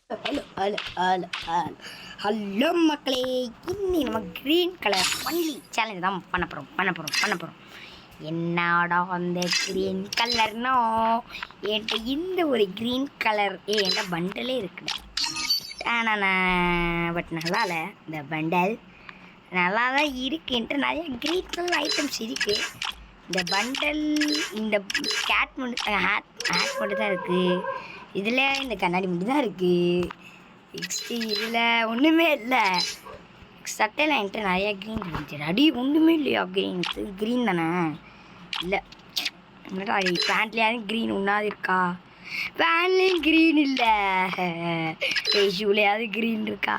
Hello hello hello hello hello மக்களே, இன்னி நம்ம க்ரீன் கலர் ஒன்லி சேலஞ்ச் தான் பண்ண போகிறோம். என்னடா அந்த க்ரீன் கலர்னோ என்கிட்ட இந்த ஒரு க்ரீன் கலர் என்கிட்ட பண்டலே இருக்குது. ஆனால் பட் நல்லா இல்லை, இந்த பண்டல் நல்லா தான் இருக்குன்ட்டு நிறைய க்ரீன் கலர் ஐட்டம்ஸ் இருக்குது. இந்த பண்டல் இந்த ஹேட் மட்டும் தான் இருக்குது. இதில் இந்த கண்ணாடி மட்டும் தான் இருக்குது. நெக்ஸ்ட்டு இதில் ஒன்றுமே இல்லை. சட்டையில் என்கிட்ட நிறையா க்ரீன் இருந்துச்சு. அடி ஒன்றுமே இல்லையா க்ரீன் தானே? இல்லை என்னடா பேண்ட்லேயாவது க்ரீன் ஒன்றாவது இருக்கா? பேண்ட்லேயும் க்ரீன் இல்லை. ஷூலையாவது க்ரீன் இருக்கா?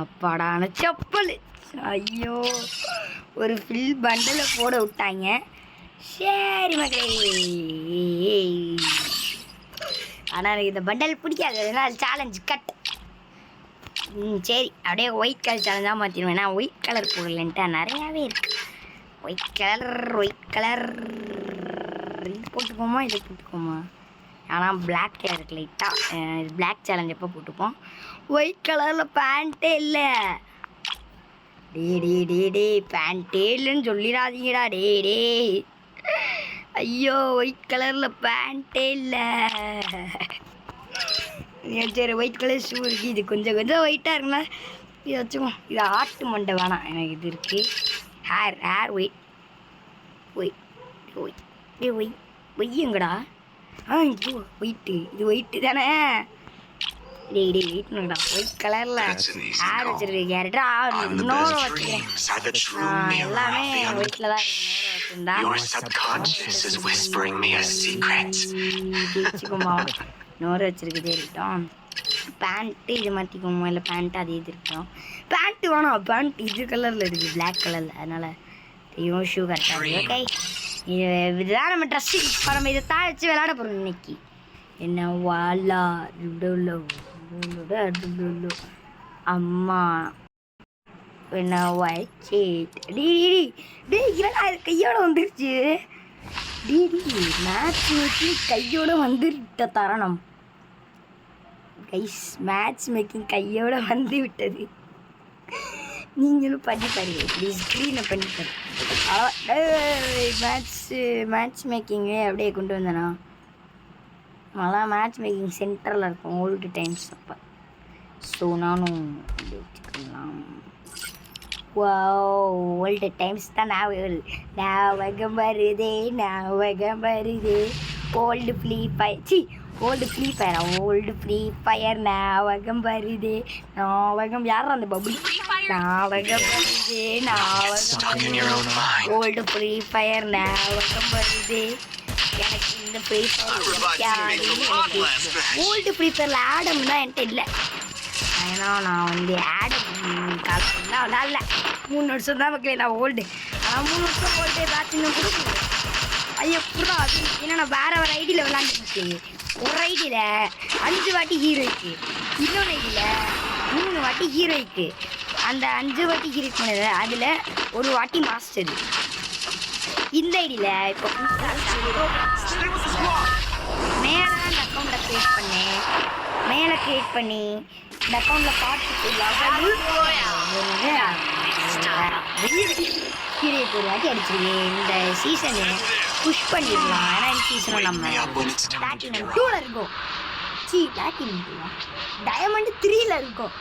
அப்பாடான செப்பல். ஐயோ, ஒரு ஃபில் பண்டலை போட விட்டாங்க. சரி மக்களே, ஆனால் எனக்கு இந்த பண்டல் பிடிக்காது, அதனால் சேலஞ்ச் கட். சரி, அப்படியே ஒயிட் கலர் சேலஞ்சாக மாற்றிடுவேன். ஏன்னா ஒயிட் கலர் போடலன்ட்டு நிறையாவே இருக்குது. ஒயிட் கலர் இது போட்டுப்போமா, இது போட்டுப்போமா? ஆனால் பிளாக் கலர் இருக்கு லைட்டாக. இது பிளாக் சேலஞ்ச் எப்போ போட்டுப்போம். ஒயிட் கலரில் பேண்ட்டே இல்லை. டே பேண்ட்டே இல்லைன்னு சொல்லிடாதீங்கடா. டே ஐயோ, ஒயிட் கலரில் பேண்ட்டே இல்லை. சரி, ஒயிட் கலர் ஷூ இருக்குது. இது கொஞ்சம் ஒயிட்டாக இருக்குங்களா? இதை வச்சுக்கோ. இது ஆட்டு மண்டை வேணாம் எனக்கு. இது இருக்குது ஹேர் ஒய்யுங்கடா. இது ஒயிட்டு தானே? வெயிட்னுடா. ஒயிட் கலரில் ஹேர் வச்சுருக்கு கேரக்டரா. நோரை வச்சுக்கிறேன். எல்லாமே ஒயிட்டில் தான் வச்சுக்கோமா. நோரை வச்சுருக்குதே இருக்கட்டும். பேண்ட்டு இது மாற்றிக்கோமா, இல்லை பேண்ட்டு அதே இது இருக்கட்டும். பேண்ட்டு வேணாம், பேண்ட் இது கலரில் இருக்குது, பிளாக் கலரில். அதனால் ஐயோ, ஷூ கரெக்டாக. ஓகே, இதுதான் நம்ம ட்ரெஸ்ஸு. இப்போ நம்ம இதை தான் வச்சு விளையாட போகிறோம் இன்னைக்கு. என்ன வாலா அம்மா என்ன வச்சு கையோட வந்துருச்சு. மேட்ச் மேக்கிங் கையோட வந்துவிட்ட தருணம் கைஸ். மேட்ச் மேக்கிங் கையோட வந்து விட்டது. நீங்களும் பண்ணி பாருங்க ப்ளீஸ். ஸ்க்ரீனை பண்ணி பாருங்க. மேட்ச் மேக்கிங்கே அப்படியே கொண்டு வந்தேனா நல்லா. மேட்ச் மேக்கிங் சென்டரில் இருக்கும் ஓல்டு டைம்ஸ் அப்போ. ஸோ நானும் வச்சுக்கலாம். ஓல்டு டைம்ஸ் தான் ஞாபகம் வருதே. ஓல்டு ஃப்ரீ ஃபயர் ஞாபகம் வருதே. யாரும் அந்த பபுள் ஞாபகம் வருதே. ஓல்டு ஃப்ரீ ஃபயர் ஞாபகம் வருதே. எனக்கு இந்த ஃப்ரீ ஃபயர் ஓல்டு ஃப்ரீ ஃபயரில் ஆடம்னா என்கிட்ட இல்லை. ஏன்னா நான் வந்து ஆடம் காலத்துலாம் விளாட்ல. 3 வருஷம் தான் மக்களே நான் ஓல்டு. ஆனால் 3 வருஷம் ஓல்டு ஏதாச்சும் கொடுக்கணும். ஐயோ புறா அது. ஏன்னா நான் வேறு ஐடியில் விளாண்டுருக்கு. ஒரு ஐடியில் 5 வாட்டி ஹீரோய்க்கு, இன்னொரு ஐடியில் 3 வாட்டி ஹீரோய்க்கு. அந்த 5 வாட்டி ஹீரோய்க்கு பண்ணது அதில் ஒரு வாட்டி மாஸ்டரு. இந்த ஐடியில் இப்போ மேலே தான் அந்த அக்கௌண்ட்டை க்ரியேட் பண்ணேன். மேலே க்ரியேட் பண்ணி இந்த அக்கௌண்ட்டில் கீழே ஒரு வாட்டி அடிச்சிருக்கேன். இந்த சீசனு புஷ் பண்ணிடலாம். ஏன்னா இந்த சீசனும் நம்ம பிளாட்டினம் 2ல் இருக்கோம். பிளாட்டினம் 2 டைமண்ட் 3ல் இருக்கும்.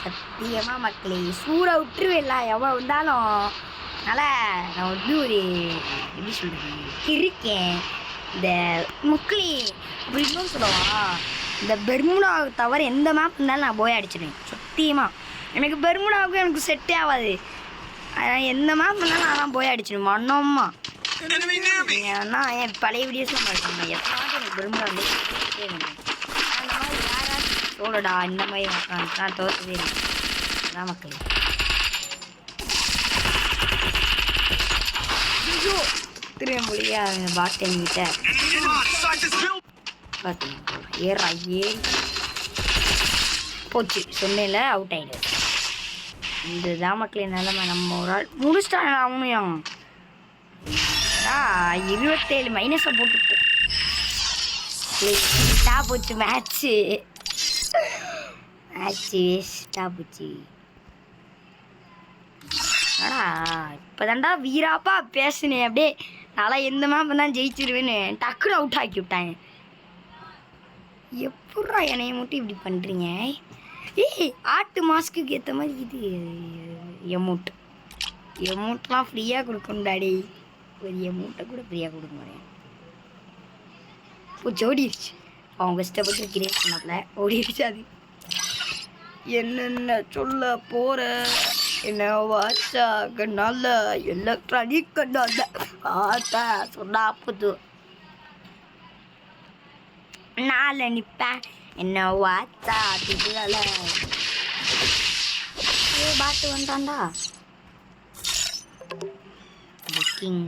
சத்தியமாக மக்களே சூட விட்டுருவேல எவ்வளோ வந்தாலும். அதனால் நான் வந்து ஒரு எப்படி சொல்கிறது இருக்கேன். இந்த முக்லி இப்படி இன்னும் சொல்லுவா. இந்த பெர்முடாவை தவிர எந்த மேப் இருந்தாலும் நான் போய் அடிச்சிடுவேன். சத்தியமாக எனக்கு பெர்முடாவுக்கு எனக்கு செட்டே ஆகாது. எந்த மேப் இருந்தாலும் நான் போய் அடிச்சிடுவேன். மன்னம்மா ஏன்னா என் பழைய வீடியோஸ்லாம் பார்க்கணும். எத்தனாவது எனக்கு பெர்முடா வந்து அந்த மாதிரி யாராவது சோழடா இந்த மாதிரி நான் தோற்றதே இல்லை. அதான் மக்களே. திரும்ப முடியா பாட்டன் கிட்ட ஏறா போச்சு. சொன்னேன்ல அவுட் ஆகிடு. இதுதான் மக்களே நிலைமை. நம்ம ஒரு ஆள் முடிச்சிட்டாங்க. அவனையும் 27 மைனஸை போட்டுட்டு போச்சு மேட்ச்சு. ஆச்சு வேஸ்ட்டாக போச்சு. ஆடா இப்போதான்டா வீராப்பா பேசுனேன் அப்படியே. நல்லா எந்த மேம் தான் ஜெயிச்சிருவேன்னு டக்குன்னு அவுட் ஆக்கி விட்டாங்க. எப்படா என்னைய மட்டும் இப்படி பண்ணுறீங்க? ஏய் ஆட்டு மாஸ்க்கு ஏற்ற மாதிரி இது எமௌண்ட்லாம் ஃப்ரீயாக கொடுக்கணும்டாடி. ஒரு எமௌண்ட்டை கூட ஃப்ரீயாக கொடுக்க மாட்டேன். இப்போ ஓடிடுச்சு. அவங்க கஷ்டப்பட்டு கிரியேட் பண்ணப்பல ஓடிடுச்சு. அது என்னென்ன சொல்ல போகிற என்ன வாட்சாக நல்ல எலக்ட்ரானிக் நல்ல ஆட்டா சொன்னா புது நாளை நிற்பேன் என்ன வாட்சா அதுல பாட்டு வந்தாண்டா. The king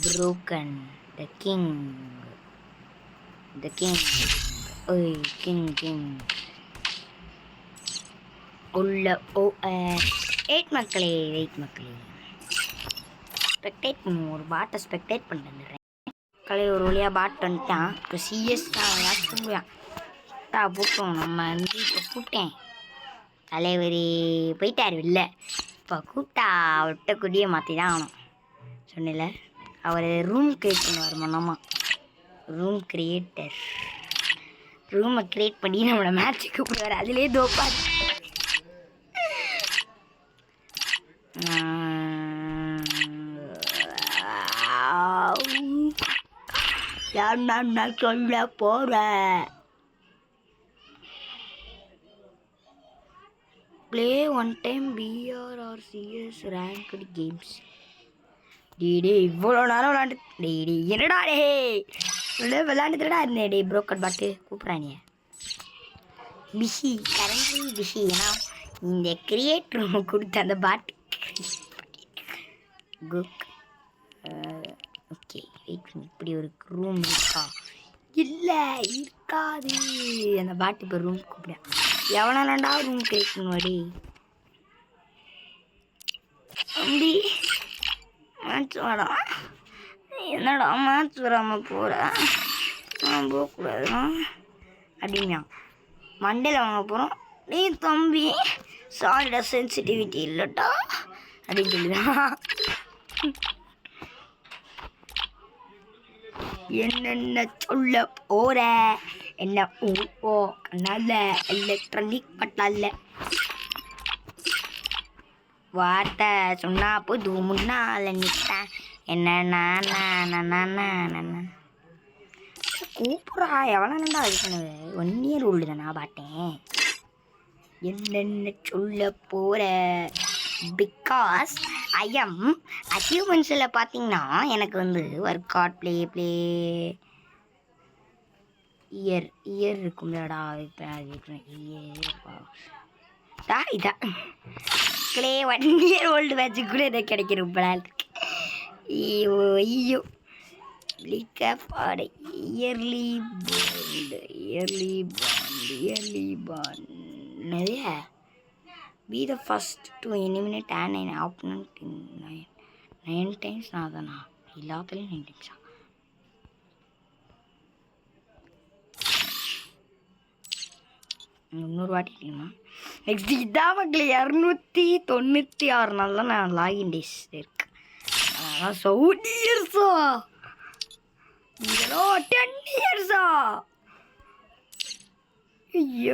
broken. The king ஓய் king உள்ள வெயிட் மக்களே ஸ்பெக்டேட் பண்ணுவோம். ஒரு பாட்டை ஸ்பெக்டேட் பண்ணிட்டு கலை ஒரு வழியாக பாட்டு வந்துட்டான். இப்போ சிஎஸ் தான் தூங்குவான் போட்டோம். நம்ம வந்து இப்போ கூப்பிட்டேன் தலைவர் போயிட்டார் இல்லை. இப்போ கூப்பிட்டா அவர்கிட்ட குடியை மாற்றி தான் ஆகணும். சொன்னல அவர் ரூம் கிரியேட் பண்ணுவார். மனமா ரூம் கிரியேட்டர் ரூமை கிரியேட் பண்ணி நம்மளோட மேட்ச்சுக்கு கூப்பிடுவார். அதிலே தோப்பா யார் நான் சொல்ல போகிறேன். Play one time BR or CS ranked games. டே இவ்வளோ நேரம் விளாண்டு டே என்னடா டே விளாண்டுட்டுடா இருந்தேன். டே ப்ரோக்கர் பாட்டு கூப்பிட்றானே பிஸி கரண்ட்லி பிஸி. ஏன்னா இந்த கிரியேட் ரூம் கொடுத்த அந்த பாட்டு குக் ஓகே வெயிட் பண்ணி. இப்படி ஒரு ரூம் இருக்கா? இல்லை இருக்காது. அந்த பாட்டு இப்போ ரூம் கூப்பிட எவனாலண்டா ரூம் கிரியேட் பண்ணுவாடி. அப்படி மேட்ச் வாடா. என்னடா மேட்ச் வராமல் போகிற போகக்கூடாதுண்ணா அப்படின்னா மண்டேல வாங்க போகிறோம். நீ தம்பி சாரிடா சென்சிட்டிவிட்டி இல்லைட்டா அப்படின்னு சொல்லுதான். என்னென்ன சொல்ல போகிற என்ன ஓ நல்ல எலக்ட்ரானிக் பட்டால வார்த்தை சொன்னா போது முன்னால நிற்பேன் என்ன கூப்பிட்றா. எவ்வளோண்டா இது பண்ணுவேன். 1 year ஓல்டு தான் நான் பாட்டேன். என்னென்ன சொல்ல போகிற பிகாஸ் ஐஎம் அச்சீவ்மெண்ட்ஸில் பார்த்தீங்கன்னா எனக்கு வந்து ஒர்க் அவுட் ப்ளே இயர் இருக்கும்லடா. இதான் க்ளே 1 year ஓல்டு மேட்ச்சு கூட எனக்கு கிடைக்கிற பிளான். ஐயோ ஃபார் இயர்லி பாண்ட் நிறைய be the first to eliminate an opponent in 9 times. நாதானா எல்லாத்துலேயும் 9 times. இன்னொரு வாட்டி இல்லைம்மா. நெக்ஸ்ட் இதான் மக்கள் 296 நாள் தான் நான் லாகின் டேஸ் இருக்கு. அதனால் 7 இயர்ஸா இதெல்லாம் 10 இயர்ஸா.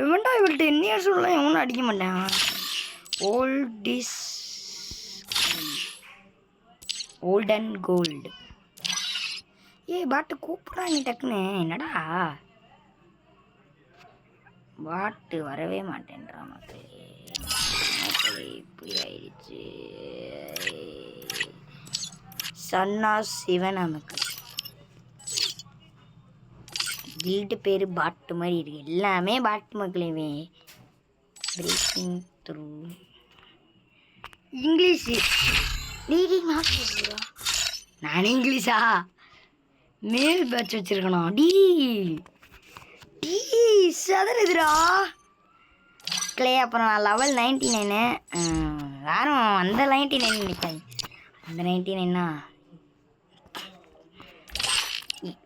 எவன்டா இவர் 10 இயர்ஸ் உள்ள எவனும் அடிக்க மாட்டேன். Old and gold. பாட்டு கூப்பிட்றாங்க டக்குன்னு. என்னடா பாட்டு வரவே மாட்டேன்றா மக்களே. இப்படி ஆயிடுச்சு. சன்னா சிவன் மக்கள் கில்டு பேர் பாட்டு மாதிரி இருக்கு. எல்லாமே பாட்டு மக்களே. Breaking through English leading master. நான் இங்கிலீஷா மேல் பேட்ச் வச்சிருக்கணும். சதுரதுரா கிளே. அப்புறம் நான் லெவல் 99. யாரும் அந்த 99 நினைக்காது. அந்த 99னா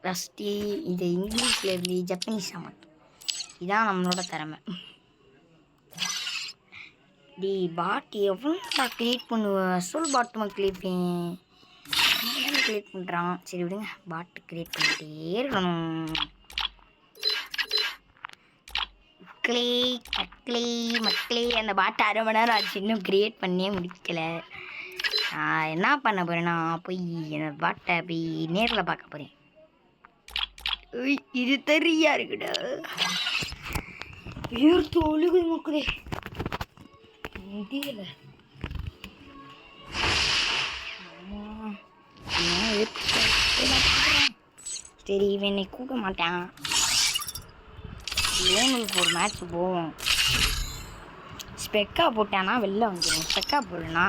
ஃபஸ்ட்டு இது இங்கிலீஷில் இருந்து ஜப்பனீஸாக மாட்டோம். இதான் நம்மளோட திறமை. டி பாட் எவ்வளோ கிரியேட் பண்ணுவேன், சோல் பாட்டுமா கிரியேட் பண்ணுறான். சரி விடுங்க, பாட்டு கிரியேட் பண்ணிகிட்டே இருக்கணும். மக்களே அந்த பாட்டை 1/2 மணி நேரம் ஆச்சு, இன்னும் கிரியேட் பண்ணியே முடிக்கல. நான் என்ன பண்ண போகிறேன்னா போய் அந்த பாட்டை போய் நேரில் பார்க்க போகிறேன். இது தெரியா இருக்குடா, ஏற்று ஒழுகு மக்களே முடியல. சரி இவன் என்னை கூப்பிட மாட்டான். ஏனுக்கு ஒரு மேட்ச் போவோம். ஸ்பெக்கா போட்டானா வெளில வந்துடும். ஸ்பெக்கா போடலனா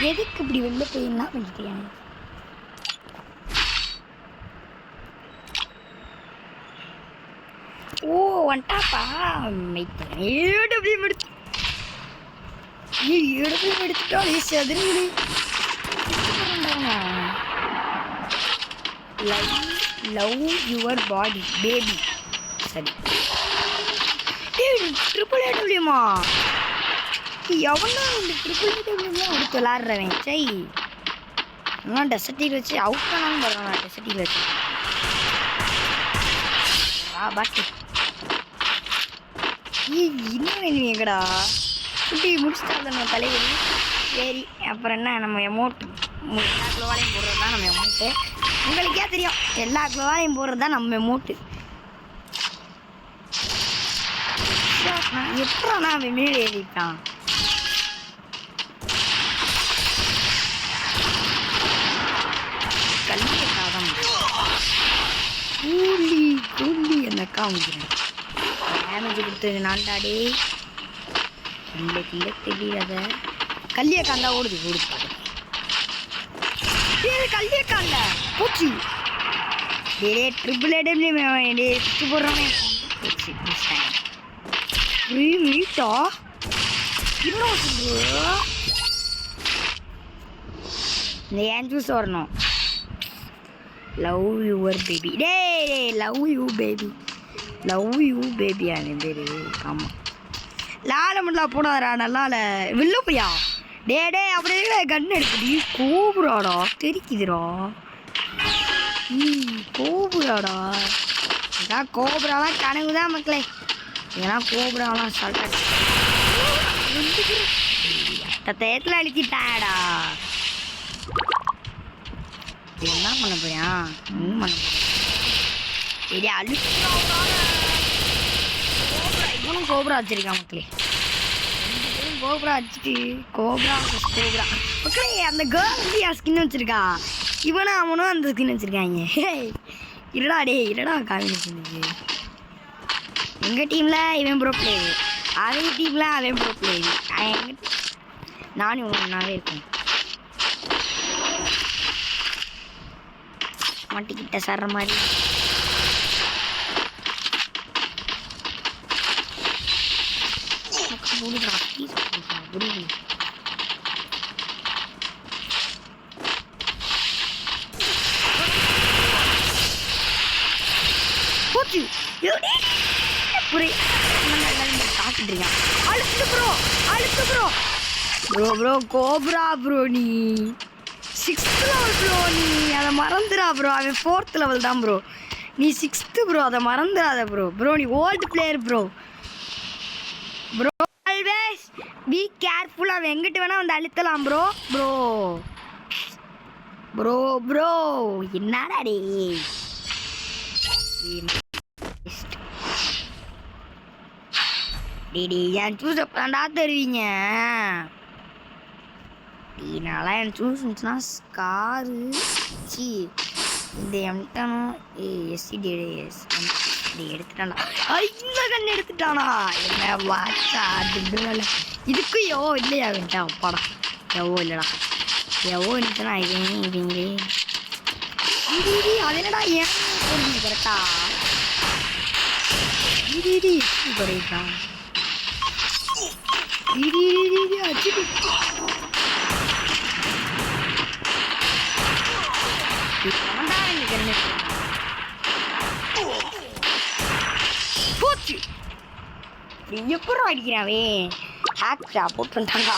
எதுக்கு இப்படி வெளில போய் என்ன பண்ணிட்டேன்? ஓ வந்துட்டாப்பா. எடுத்துட்டா லவ் யுவர் பாடி பேபி. சரி ட்ரிபிள் ஏடபிள்யூமா எவனா இந்த ட்ரிபிள் ஏடபிள்யூலாம் எடுத்து விளாட்றவன். சை இன்னும் டெசர்ட்டில் வச்சு அவுட் ஆனாலும் பரவாயில்ல. டெசர்ட்டில் வச்சு பாட்டு இன்னும் வேணும் எங்கடா குட்டி முடிச்சுட்டாங்க நம்ம தலைவலி. சரி அப்புறம் என்ன, நம்ம எமௌண்ட் எல்லா குளோவாலையும் போடுறது தான் நம்ம எமௌண்ட்டு. உங்களுக்கே தெரியும், எல்லா குளோவாலையும் போடுறது தான் நம்ம எமௌண்ட்டு. எப்படா அவன் மேலே ஏறிட்டான்? கல்விக்காதம் கூலி அந்த அக்கா முடிக்கிறேன். டேமேஜ் கொடுத்தது நான்டாடே. இல்லை தெரியாத கல்லியக்காந்தா ஓடுது பாரு. கல்லியக்காண்ட பூச்சி ட்ரிபிள் ஏடபிள்யூ போடுறவன் பூச்சி மீட்டா இவ்வளோ இந்த ஏன் ஜூஸ் வரணும். Love your baby. டே லவ் யூ பேபி என் பேர். ஆமாம் லால மட்டும் போடாதரா நல்லால வில்லப்பையா. டே அப்படியே கன் எடுக்குது. கோபுராடா தெரிக்குதுடா. கோபுராடா இதான் கோபுராலாம் கனவு தான் மக்களே. ஏன்னா கோபுராலாம் சொல்கிறேன் டயத்தில் அழுத்திட்டாடா. என்ன பண்ண போறியா? ஒன்றும் பண்ண போறியா? சரி இவனும் கோபுரா வச்சிருக்கான் மக்களே. கோபுரா வச்சுட்டு கோபுரா மக்களே. அந்த கேர்ள் வந்து என் ஸ்கின் வச்சிருக்கா. இவனும் அவனும் அந்த ஸ்கின் வச்சிருக்காங்க. இருடா காம்பினேஷன் இது. எங்கள் டீமில் இவன் ப்ரோ பிளேயர், அவன் டீமில் அவன் ப்ரோ பிளேயர். நானும் இவன் ஒன்றாவே இருக்கேன். மாட்டிக்கிட்ட சர்ற மாதிரி ப்ரோ கோப்ரா ப்ரோ. நீ 6th லெவல் ப்ரோ. நீ அதை மறந்துடா ப்ரோ. அவன் 4th லெவல் தான் ப்ரோ. நீ 6th ப்ரோ. அதை மறந்துடாத ப்ரோ. நீ old player bro. Always be careful. அவன் எங்கிட்ட வேணா வந்து அழுத்தலாம் ப்ரோ. என்னடா டே என் சூஸ் எப்படா தருவீங்க? இதனால என் சூஸ் இருந்துச்சுன்னா ஸ்காரு இந்த எம்டனும் எஸ்சிடிஎஸ் எடுத்துட்டானா. இந்த கண்ணு எடுத்துட்டானா. என்ன வாட்சா இதுக்கு எவோ இல்லையா வேண்டா அப்பாடா. எவோ இல்லைடா. எவோ இருந்துச்சுன்னா இவங்களே அது என்னடா ஏன் போடுங்க கரெக்டா. குறைதான் வேஸ்ட். எப்பறம் அடிக்கிறாவே ஹேக்டா போட்டுட்டாங்க.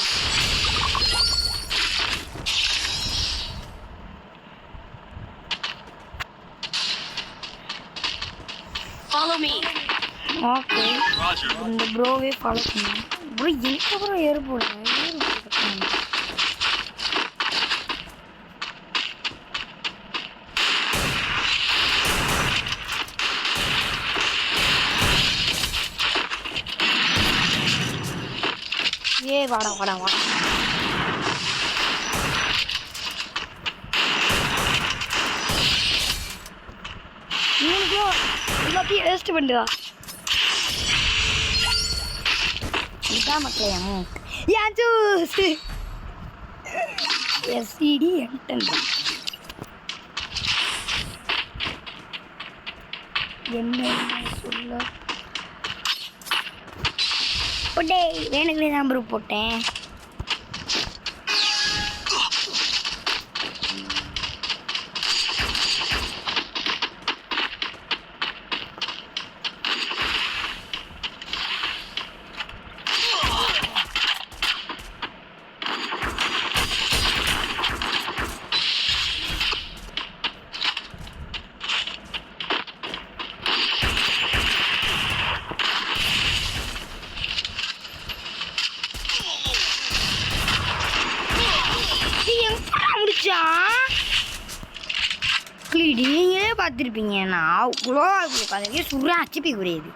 Follow me. ஓகே இந்த ப்ரோவே ஃபாலோ பண்ணுங்க. ப்ரோ எனக்கு அப்புறம் ஏறு போடுங்க. வாடா வாடா வாடா. எல்லாத்தையும் வேஸ்ட் பண்ணுறா. இதான் மக்களே ஏன் ஜூஸ் எஸ்சிடி என்டன் என்ன சொல்ல போட்டே வேணுங்களே நம்பர் போட்டேன். நீங்களே பார்த்துருப்பீங்க. நான் அவ்வளோ பார்த்துருக்கேன். சுரா அச்சுப்பி குறையுது.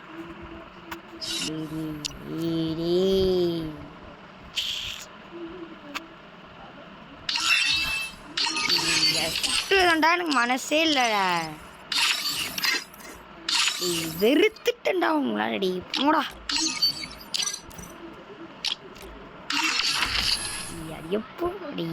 தான்டா எனக்கு மனசே இல்லைடா. வெறுத்துட்டேன்டா உங்களாடி போடா. எப்போ அடி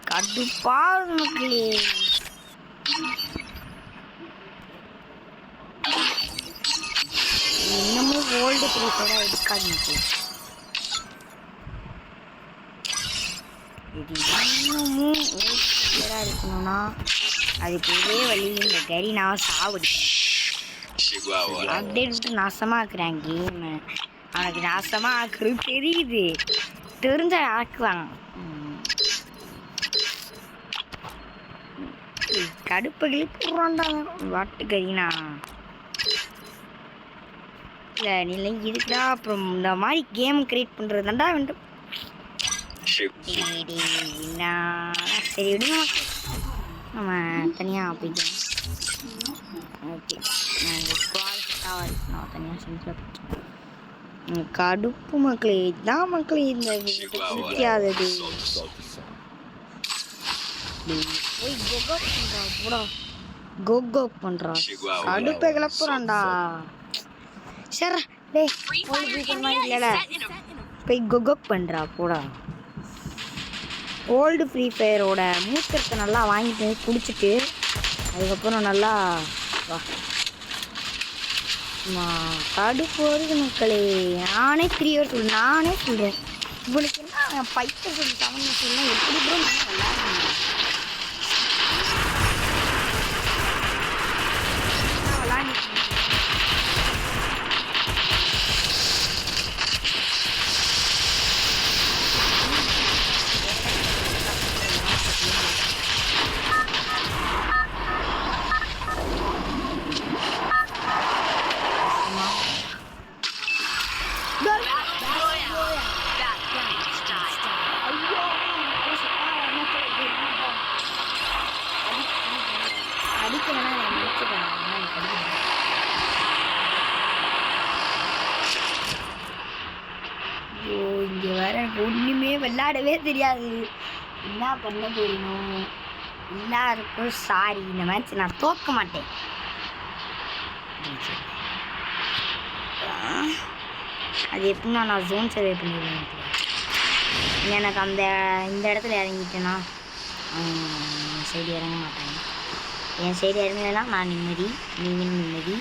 கடுப்பா மக்களே. இன்னமும் ஓல்டு ப்ரீஃபோட எடுக்காது. இது இன்னமும் ஓல்டாக இருக்கணும்னா அதுக்கு ஒரே வழி இந்த கறி நான் சாவடிக்கணும். அப்டேட் விட்டு நாசமாக ஆக்குறேன் கேமு. அவனுக்கு நாசமாக ஆக்குறது தெரியுது. தெரிஞ்ச ஆக்குவாங்க. கடுப்புகளே போடுறான்டாங்க வாட்டுக்கறினா இல்லை நிலை இருக்குடா. அப்புறம் இந்த மாதிரி கேம் கிரியேட் பண்ணுறது தான்டா வேண்டும். சரி விடுங்க நம்ம தனியாக போய்க்கலாம். ஓகே நான் தனியாக செஞ்சு கடுப்பு மக்களே. இதுதான் மக்களே இந்த பிடிக்காதது. கோகோ பண்றா கடுப்பை கிளப்புறான்டா. சரி போய் கோகோ பண்றா போடா. ஓல்டு ஃப்ரீ ஃபயரோட மூச்சத்தை நல்லா வாங்கிட்டு குடிச்சிட்டு அதுக்கப்புறம் நல்லா வா கடுப்பு வருது மக்களே. நானே 3 இயர்ஸ் சொல்றேன். நானே சொல்றேன் இவனுக்கு என்ன பைக்க சொல்லி தமிழ் சொல்லலாம். எப்படி ப்ரோ நல்லா இருக்கு. இங்கே வேற ஒன்றுமே விளையாடவே தெரியாது. என்ன பண்ண போறீங்க எல்லாருக்கும் சாரி. இந்த மேட்ச் நான் தோற்க மாட்டேன். அது எப்படின்னா நான் ஜோன் சர்வே பண்ணிடுவேன். எனக்கு இந்த இடத்துல இறங்கிட்டேன்னா சைடு இறங்க மாட்டாங்க. என் சைடு இறங்கலைன்னா நான் நிம்மதி, நீங்களும் நிம்மதி.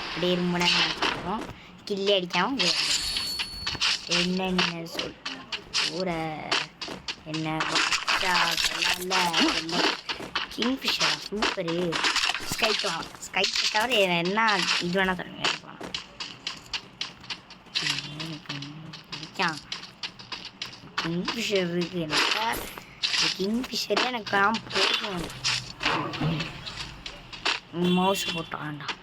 அப்படியே ரொம்ப நேரம் நினச்சிக்கிறோம். கில்லி அடிக்காமல் என்னென்ன சொல் ஊரை என்ன கிங்ஃபிஷரா சூப்பரு. ஸ்கைட் தவிர என்ன இது வேணா தருங்க கிங்ஃபிஷர் இருக்கு. எனக்கு கிங்ஃபிஷரே எனக்கு போதும். மவுஸ் போட்டோம் வேண்டாம்.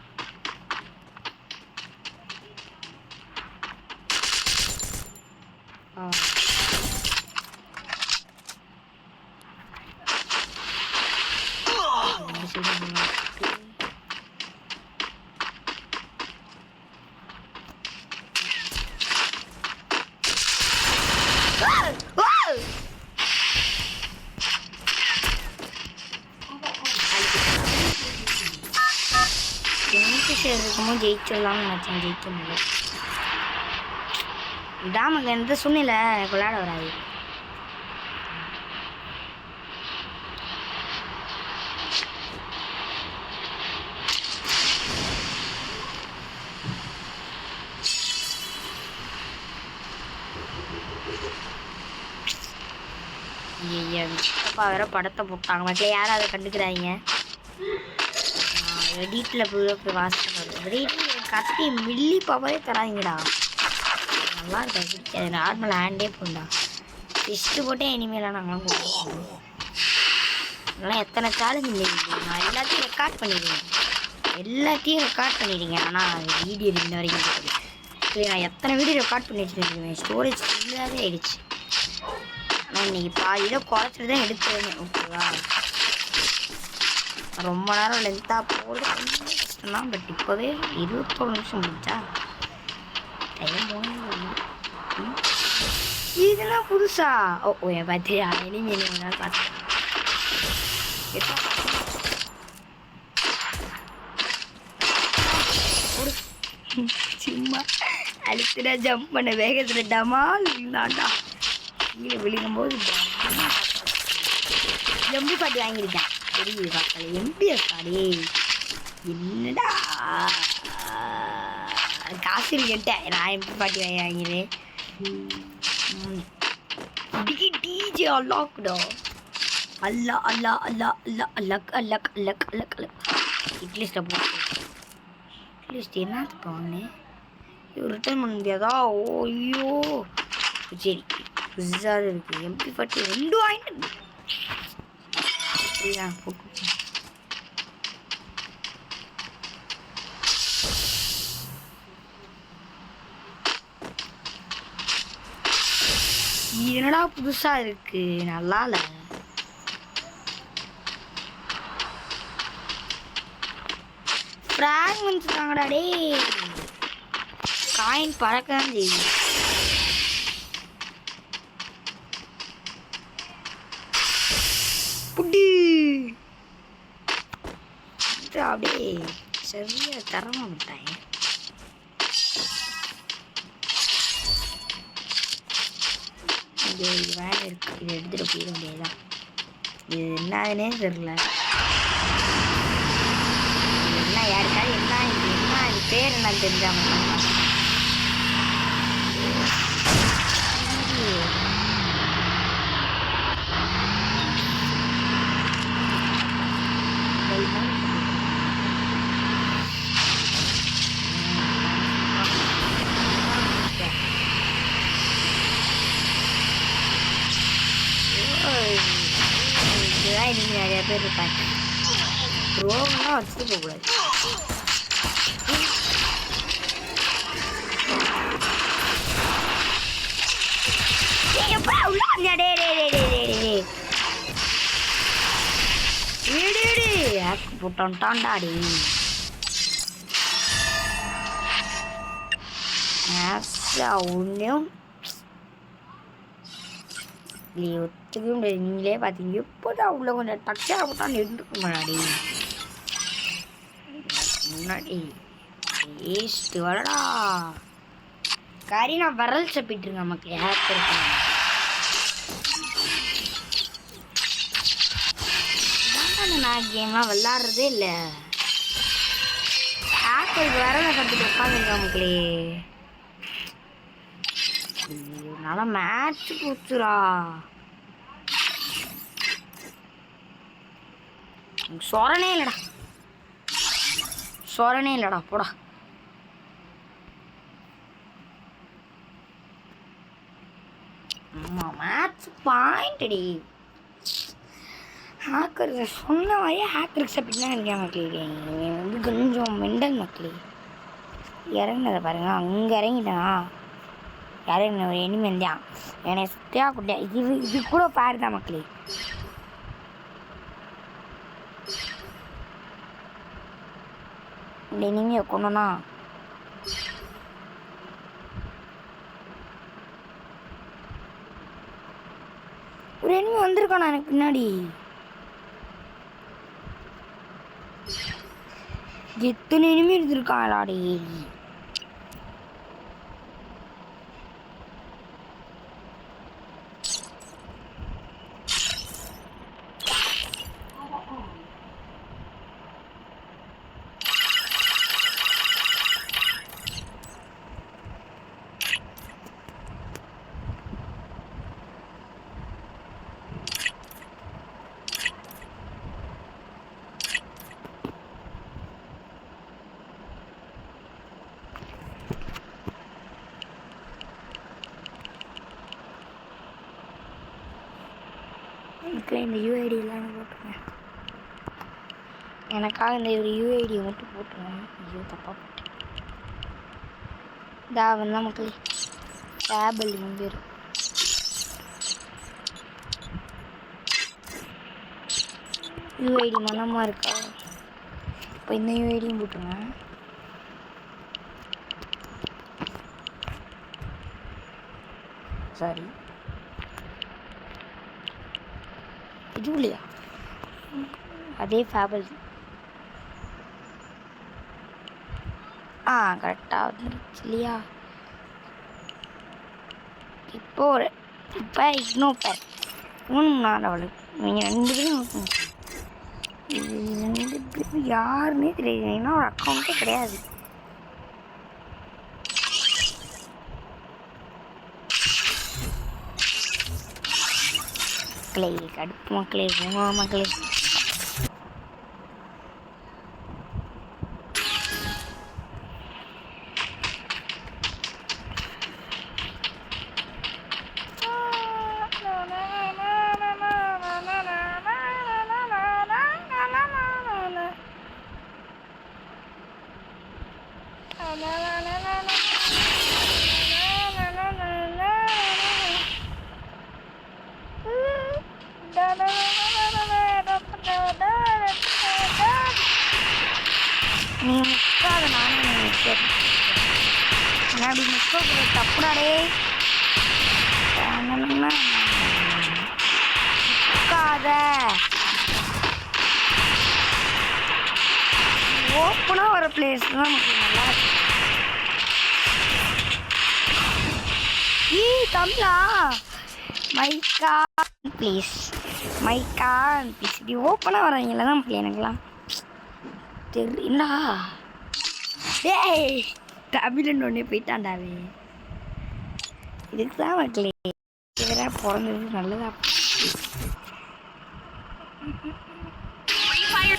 இருக்கும்போது ஜெயிச்சிடலாம்னு நினச்சேன், ஜெயிக்க முடியல. டாமக்கு எந்த சூழ்நிலை எனக்கு விளையாட வராது. அப்பா வேற படத்தை போட்டாங்க மக்களே, யாரும் அதை கண்டுக்கிறாங்க. ரெடிட்டில் போய் வாசிக்கிறேன். ரெடிட்டில் கத்தி மில்லி பாப்பாவே தராங்கடா. நல்லா இருக்கா நார்மல் ஹேண்டே போண்டா. டெஸ்ட்டு போட்டே இனிமேலாம் நாங்களாம் கொடுப்போம். அதெல்லாம் எத்தனை சேலஞ்ச் இல்லை. நான் எல்லாத்தையும் ரெக்கார்ட் பண்ணிடுவேன், ஆனால் வீடியோ இன்ன வரைக்கும் இருக்குது. சரி, நான் எத்தனை வீடியோ ரெக்கார்ட் பண்ணி வச்சுருக்கேன். ஸ்டோரேஜ் ஃபுல்லாகவே ஆகிடுச்சு. ஆனால் இன்றைக்கி பாதியில் குறைச்சிட்டு தான் எடுத்துருவேன். ஓகேவா, ரொம்ப நேரம் லென்த்தாக போகிறது கொஞ்சம் கஷ்டம்தான். பட் இப்போவே 21 நிமிஷம் முடிச்சா டைம் இதெல்லாம் புதுசா. ஓ என் பார்த்தியா இனிமேல் பார்த்தேன். சும்மா அழுத்துடா ஜம்ப் பண்ண வேகத்தில் டமால் இருந்தாண்டா. கீழே விழுகும்போது எம்பி பாட்டி வாங்கியிருக்கேன். தெரியுது பார்க்கல எம்பிஎஸ் பாடி என்னடா காசு இருக்கேன்ட்டேன். நான் எம்பி பாட்டி வாங்கினேன். டிஜே அல்லாக்குடா. அல்லா அல்லா அல்லா அல்லா அல்லக் அல்லக் அல்லக் அல்லக் அல்லக். இட்லிஸ்ட்டை போட்டு இட்லிஸ்ட் என்னது போனேன். ரிட்டர்ன் பண்ண முடியாதா? ஓ ஐயோ சரி புதுசாக இருக்குது. எம்பி பாட்டி 2 வாங்கிட்டு போட்டு என்னடா புதுசா இருக்கு, நல்லா இல்ல. ஃப்ராக்மெண்ட்ஸ் தாங்கடா டே. காயின் பறக்க தான் செய்யுது. புடி அப்படியே சரியா தரமா விட்டாங்க. இது வேலை இருக்கு, இதை எடுத்துட்டு போயிட வேண்டியதுதான். இது என்னதுன்னே தெரியல. என்ன யாருக்காவது என்ன இது பேர் என்னன்னு தெரிஞ்சாங்க. இதுதான் நிறைய பேர் இருப்பாங்க. ரோகம்லாம் வச்சுட்டு போகக்கூடாது. போட்டான்டாடி ஒன்றும் ஒத்துக்க முடியாது. நீங்களே பார்த்தீங்க எப்போதான் உள்ள கொஞ்சம் டச்சாக போட்டால் நின்றுக்க முன்னாடி முன்னாடி வேஸ்ட்டு வரடா. கறி நான் விரல் சப்பிட்டுருங்க நமக்கு ஹேக் இருக்கேன். நான் கேம்லாம் விளாட்றதே இல்லை. ஹேக்கருக்கு விரலை கற்றுட்டு உட்காந்துருக்கேன் மக்களே. நல்லா மேட்ச் போச்சுரா. சொரணே இல்லடா போடா. மேட்ச் பாயிண்ட் அடி. ஹேக்கர் சொன்ன மாதிரியே ஹேக்கர் அப்படின்னா இருக்கேன் மக்களே. வந்து கொஞ்சம் மெண்டல் மக்களே. இறங்கினதை பாருங்க, அங்கே இறங்கிட்டானா இறங்கின ஒரு எனிமி வந்தான் என்னை சுத்தியா குட்டியா. இது கூட பாரு தான் மக்களே. இந்த எனிமியை கொண்டோன்னா ஒரு எனிமி வந்திருக்கானா எனக்கு பின்னாடி. எத்தனை எனிமி இருந்திருக்காளாடி. இந்த யூஐடியெலாம் போட்டுருங்க. எனக்காக இந்த ஒரு யூஐடியை மட்டும் போட்டுருங்க. ஐயோ தப்பாக போட்டேன். இதா வந்தால் மக்களே டேபிள் வந்து யூஐடி மனமாக இருக்கா. இப்போ இந்த யூஐடியும் போட்டுருங்க. சாரி இது இல்லையா, அதே ஃபேபிள். கரெக்டாக வந்துருச்சு இல்லையா. இப்போ இக்னோபர் 3 லெவலு. நீங்கள் 2 பேரும் இது 2 பேரும் யாருன்னே தெரியாது. ஏன்னா ஒரு அக்கௌண்ட்டே கிடையாது. கடுப்பு மக்களே, மக்களே. நீ முக்காத நானே நினைக்கிறேன். அப்படி முக்க தப்புடாடே. முக்காத ஓப்பனாக வர பிளேஸ் தான் நமக்கு நல்லா இருக்கு. தமிழா மைக்கா ப்ளீஸ், மைக்கா ப்ளீஸ். இப்படி ஓப்பனாக வரவங்கள தான் மக்கள் எனக்குலாம் தெரியலா. டேய் தமிழன் ஒன்றே போயிட்டாண்டாவே. இதுக்கு தான் மக்களே இதெல்லாம் பிறந்தது நல்லதா.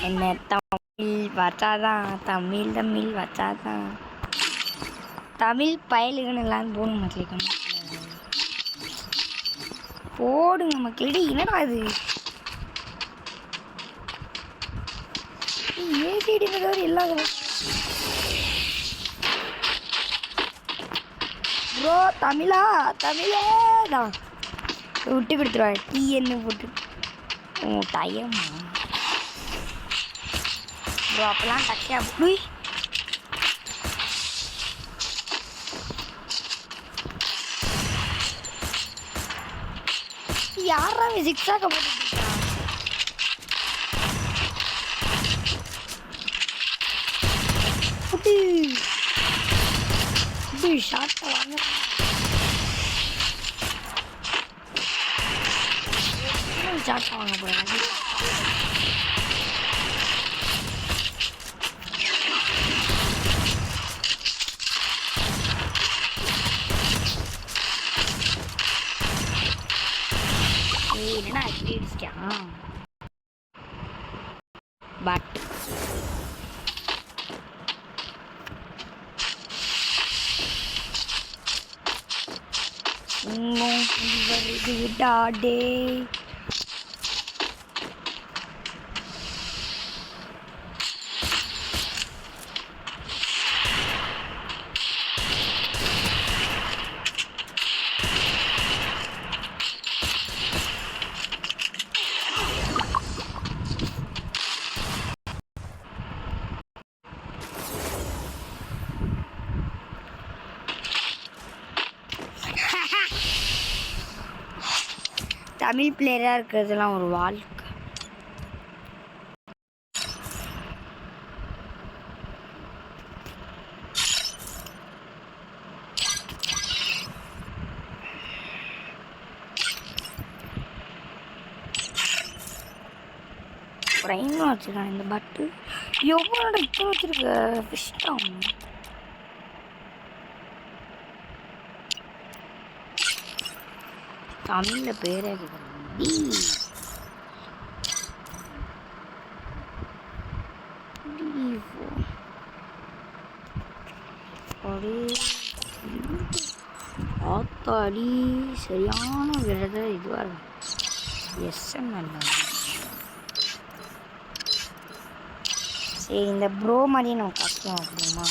என்ன தமிழ் வச்சாதான், தமிழ் வச்சாதான் தமிழ் பயலுகன்னு எல்லாம் போடுங்க மக்களே. போடுங்க மக்களே. என்னடா இது ஏசிடினதோடு இல்லாத ப்ரோ. தமிழே தான் விட்டு கொடுத்துருவா. டீ என்ன போட்டு டையம்மா ப்ரோ. அப்போல்லாம் டக்கியா அப்படி யாரா சிக்ஸாக போட்டு ஷார்ட்டை வாங்க. ஷார்ட்டை வாங்க போகிறாங்க. என்னடா இப்படி அடிச்சிட்டான். பட் வருது டாடே. தமிழ் பிளேயராக இருக்கிறதுலாம் ஒரு வாழ்க்கை. ப்ரைம் வச்சுருக்கான் இந்த பட்டு. எவ்வளோட இப்போ வச்சுருக்க இஷ்டம். தமிழில் பேரே ஆத்தாடி சரியான விரத இதுவாக இருக்கும். எஸ்எம்எல் சரி இந்த ப்ரோ மாதிரியே நம்ம கஷ்டம் அப்படிமா.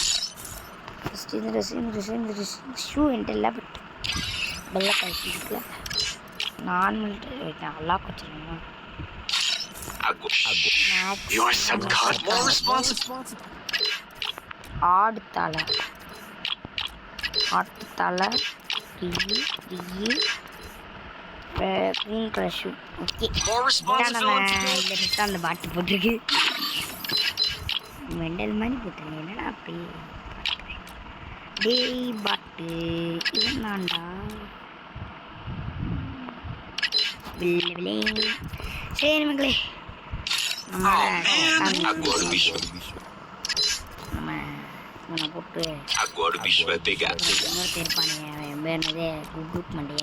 ஃபஸ்ட்டு இந்த ட்ரெஸ் ஷூ என்கிட்ட இல்லை. பட் வெள்ளை கழிச்சு இருக்குல்ல நார்மல் நல்லா வச்சுருக்கேன். ஆடுத்தலை க்ரீன் கலர் ஷூ. ஓகே நம்ம இந்த ட்ரெஸ் தான் அந்த பாட்டு போட்டிருக்கு. மெண்டல் மாதிரி போட்டிருக்கேன். என்னடா அப்படி டேய் பாட்டு இவன் தான்டா. சரி மக்களே நம்ம போட்டு இருப்பானே குட் மண்டே.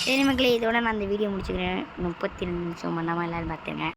சரி மக்களே இதோட நான் அந்த வீடியோ முடிச்சுக்கிறேன். 32 நிமிஷம் பண்ணாமல் எல்லோரும் பார்த்துருங்க.